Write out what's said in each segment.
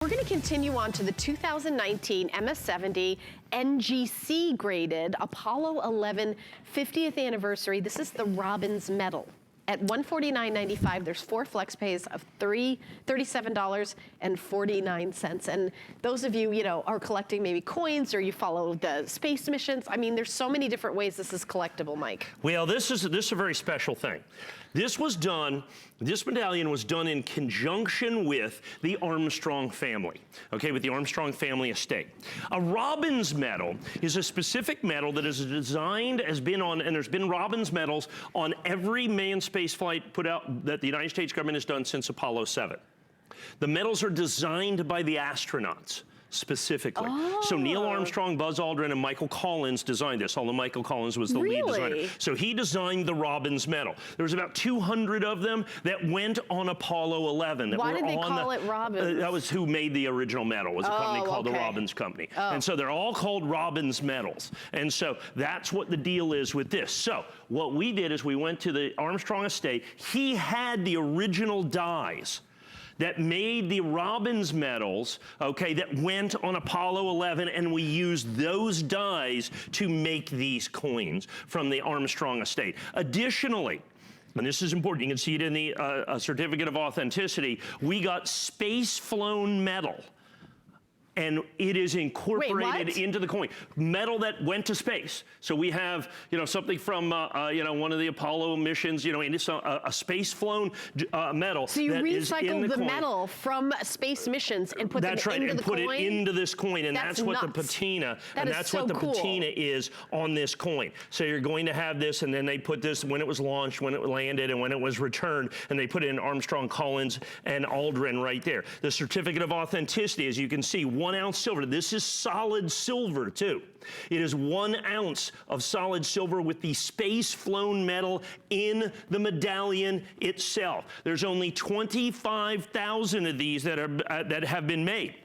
we're gonna continue on to the 2019 MS70 NGC graded Apollo 11 50th anniversary. This is the Robbins medal. At $149.95, there's 4 flex pays of $37.49. And those of you, are collecting maybe coins or you follow the space missions, I mean, there's so many different ways this is collectible, Mike. Well, this is a very special thing. This medallion was done in conjunction with the Armstrong family, okay, with the Armstrong family estate. A Robbins medal is a specific medal that is designed, and there's been Robbins medals on every manned space flight put out that the United States government has done since Apollo 7. The medals are designed by the astronauts specifically. Oh. So Neil Armstrong, Buzz Aldrin, and Michael Collins designed this, although Michael Collins was the lead designer. So he designed the Robbins medal. There was about 200 of them that went on Apollo 11. Why did they call it Robbins? That was who made the original medal, was a company called the Robbins Company. Oh. And so they're all called Robbins medals. And so that's what the deal is with this. So what we did is we went to the Armstrong estate. He had the original dies that made the Robbins medals, okay, that went on Apollo 11, and we used those dies to make these coins from the Armstrong estate. Additionally, and this is important, you can see it in the certificate of authenticity, we got space-flown metal. And it is incorporated into the coin. Metal that went to space. So we have, something from, one of the Apollo missions, and it's a space-flown metal. So you recycled the metal from space missions and put it into the coin? Put it into this coin, and that's what the patina, patina is on this coin. So you're going to have this, and then they put this when it was launched, when it landed, and when it was returned, and they put it in Armstrong, Collins, and Aldrin right there. The certificate of authenticity, as you can see, 1 ounce silver. This is solid silver too. It is 1 ounce of solid silver with the space-flown metal in the medallion itself. There's only 25,000 of these that have been made.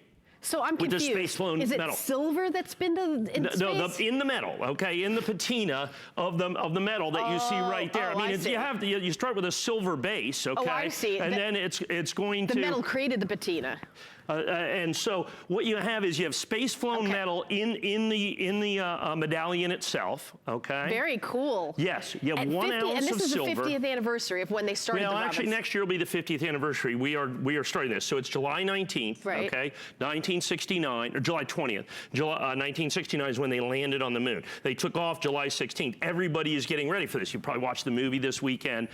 So I'm confused. With the space-flown metal. Is it silver that's been in space? No, in the metal, okay, in the patina of the metal that you see right there. I mean, you start with a silver base, okay? Oh, I see. And then it's going to... The metal created the patina. And so what you have is you have space-flown metal in the medallion itself, okay? Very cool. Yes, you have 1 ounce of silver. And this is the 50th anniversary of when they started the Robbins. Actually, next year will be the 50th anniversary. We are starting this. So it's July 19th, okay? 1969, or July 20th. 1969 is when they landed on the moon. They took off July 16th. Everybody is getting ready for this. You probably watched the movie this weekend,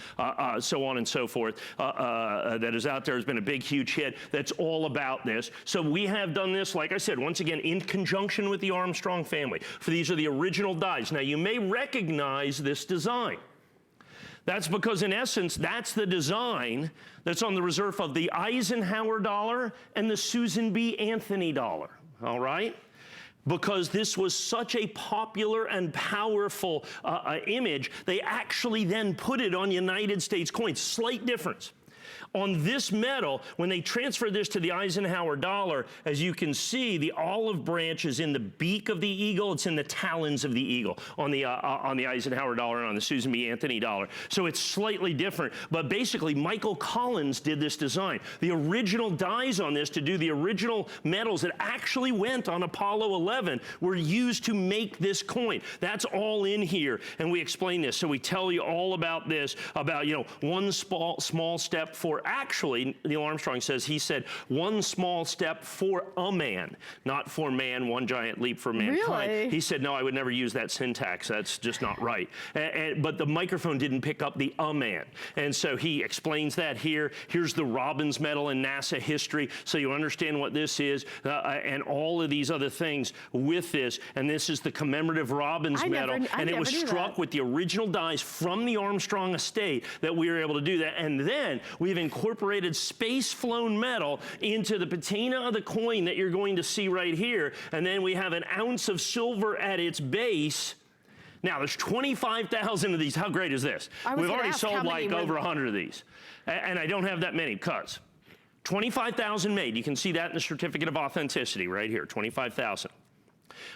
so on and so forth, that is out there. Has been a big, huge hit. That's all about this. So we have done this, like I said, once again, in conjunction with the Armstrong family. For these are the original dies. Now, you may recognize this design. That's because, in essence, that's the design that's on the reserve of the Eisenhower dollar and the Susan B. Anthony dollar, all right? Because this was such a popular and powerful image, they actually then put it on United States coins. Slight difference. On this medal, when they transferred this to the Eisenhower dollar, as you can see, the olive branch is in the beak of the eagle. It's in the talons of the eagle on the Eisenhower dollar and on the Susan B. Anthony dollar. So it's slightly different. But basically, Michael Collins did this design. The original dies on this to do the original medals that actually went on Apollo 11 were used to make this coin. That's all in here, and we explain this. So we tell you all about this, about, one small step for, actually, Neil Armstrong says, he said, one small step for a man, not for man, one giant leap for mankind. Really? He said, no, I would never use that syntax. That's just not right. But the microphone didn't pick up the a man. And so he explains that here. Here's the Robbins medal in NASA history, so you understand what this is, and all of these other things with this. And this is the commemorative Robbins medal. And it was struck with the original dies from the Armstrong estate that we were able to do that. And then we've incorporated space-flown metal into the patina of the coin that you're going to see right here. And then we have 1 ounce of silver at its base. Now, there's 25,000 of these. How great is this? We've already sold like over 100 of these. And I don't have that many cuts. 25,000 made. You can see that in the certificate of authenticity right here, 25,000.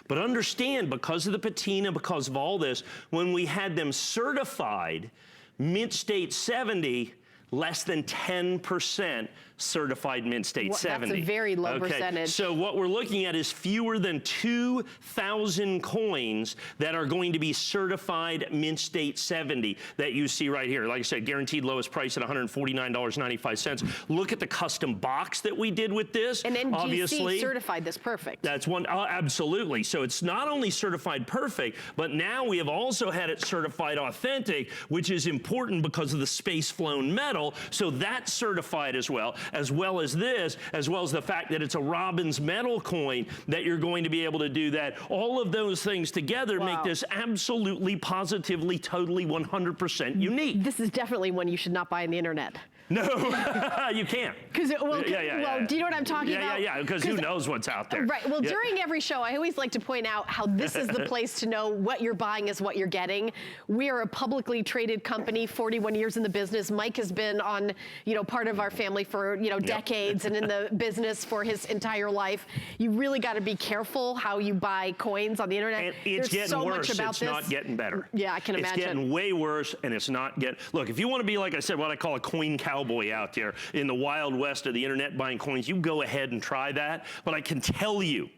But understand, because of the patina, because of all this, when we had them certified, Mint State 70, less than 10% certified Mint State 70. That's a very low percentage. So what we're looking at is fewer than 2,000 coins that are going to be certified Mint State 70 that you see right here. Like I said, guaranteed lowest price at $149.95. Look at the custom box that we did with this. And NGC obviously certified this perfect. That's one, absolutely. So it's not only certified perfect, but now we have also had it certified authentic, which is important because of the space flown metal. So that's certified as well as this, as well as the fact that it's a Robbins metal coin that you're going to be able to do that. All of those things together make this absolutely, positively, totally 100% unique. This is definitely one you should not buy on the internet. No, you can't. Do you know what I'm talking about? Yeah, because who knows what's out there. Right, well, during every show, I always like to point out how this is the place to know what you're buying is what you're getting. We are a publicly traded company, 41 years in the business. Mike has been on, part of our family for, decades and in the business for his entire life. You really got to be careful how you buy coins on the internet. And it's getting so worse, much about it's this. not getting better. Yeah, I can imagine. It's getting way worse, and it's not getting, look, if you want to be, like I said, what I call a coin cowboy out there in the wild west of the internet buying coins, you go ahead and try that. But I can tell you,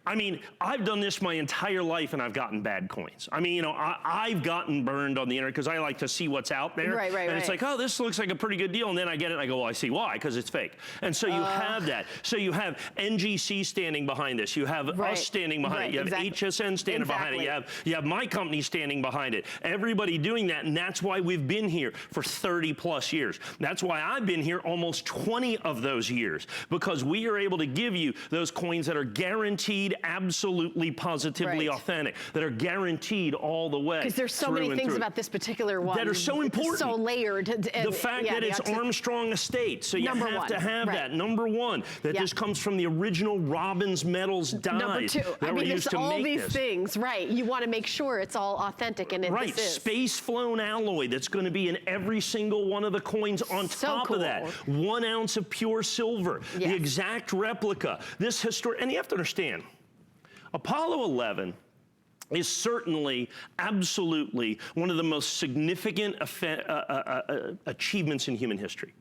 I mean, I've done this my entire life and I've gotten bad coins. I mean, I've gotten burned on the internet because I like to see what's out there. Right. And it's like, oh, this looks like a pretty good deal. And then I get it and I go, well, I see why, because it's fake. And so you have that. So you have NGC standing behind this. You have us standing behind it. You have HSN standing behind it. You have my company standing behind it. Everybody doing that. And that's why we've been here for 30 plus years. That's why I've been here almost 20 of those years, because we are able to give you those coins that are guaranteed absolutely, positively authentic, that are guaranteed all the way. Because there's so many things about this particular one that are so important. So layered. The fact that it's Armstrong Estate, so you have to have that. Number one, that this comes from the original Robbins metals dies. Number two, that were used to all make these things, right? You want to make sure it's all authentic, and this is. Space flown alloy that's going to be in every single one of the coins on top of that. 1 ounce of pure silver, the exact replica. This history, and you have to understand, Apollo 11 is certainly, absolutely one of the most significant achievements in human history.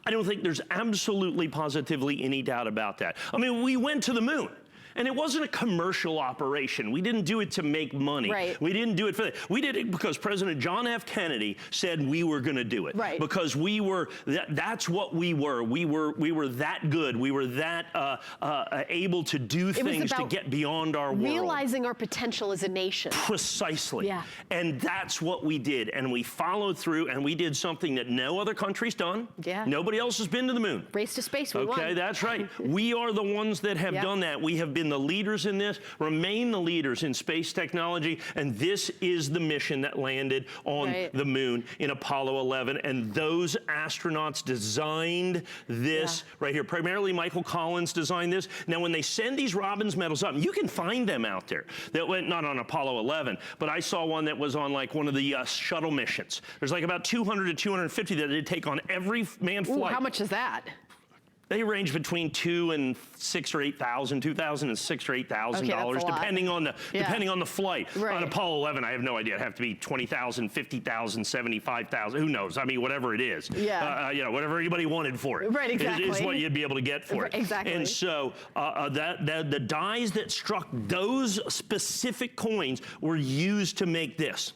I don't think there's absolutely, positively any doubt about that. I mean, we went to the moon. And it wasn't a commercial operation. We didn't do it to make money. We didn't do it for that. We did it because President John F. Kennedy said we were going to do it. Because we were, that's what we were. We were that good. We were that able to do things to get beyond our world. Realizing our potential as a nation. Precisely. And that's what we did. And we followed through, and we did something that no other country's done. Nobody else has been to the moon. Race to space, we won. Okay, that's right. We are the ones that have done that. We have been the leaders in this, remain the leaders in space technology, and this is the mission that landed on the moon in Apollo 11, and those astronauts designed this right here. Primarily Michael Collins designed this. Now when they send these Robbins medals up, you can find them out there that went not on Apollo 11, but I saw one that was on like one of the shuttle missions. There's like about 200 to 250 that they take on every manned flight. How much is that? They range between $2,000 and $6,000 or $8,000, $2,000 and $6,000 or $8,000, depending on the flight. On Apollo 11, I have no idea. It'd have to be $20,000, $50,000, $75,000. Who knows? I mean, whatever it is. Whatever anybody wanted for it. Is what you'd be able to get for it. And so the dies that struck those specific coins were used to make this.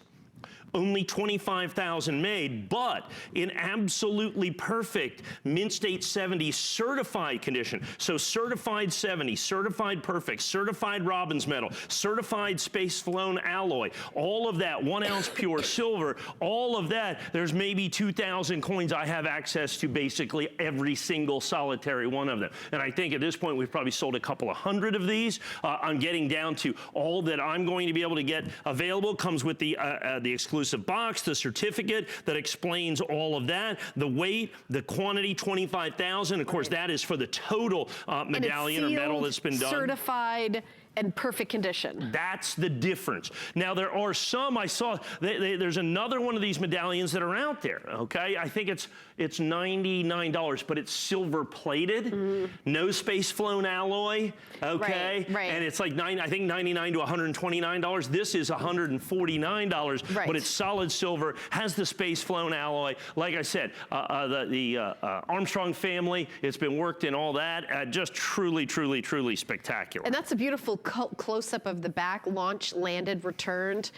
Only 25,000 made, but in absolutely perfect Mint State 70 certified condition. So certified 70, certified perfect, certified Robbins metal, certified space flown alloy, all of that, 1 ounce pure silver, all of that. There's maybe 2,000 coins. I have access to basically every single solitary one of them. And I think at this point we've probably sold a couple of hundred of these. I'm getting down to all that I'm going to be able to get available. Comes with the exclusive box, the certificate that explains all of that, the weight, the quantity, 25,000. Of course, that is for the total medallion or medal that's been done. Certified. and perfect condition. That's the difference. Now, there are some, I saw, there's another one of these medallions that are out there, okay? I think it's $99, but it's silver plated, no space flown alloy, okay? Right. And it's like I think $99 to $129. This is $149, Right. but it's solid silver, has the space flown alloy. Like I said, the Armstrong family, it's been worked in all that. Just truly, truly, truly spectacular. And that's a beautiful close-up of the back, launched, landed, returned.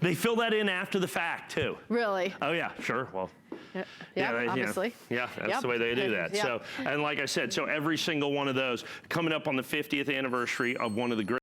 They fill that in after the fact, too. Really? Oh, yeah, sure. Well, yeah, obviously. Yeah, that's the way they do that. Yep. So, and like I said, so every single one of those coming up on the 50th anniversary of one of the great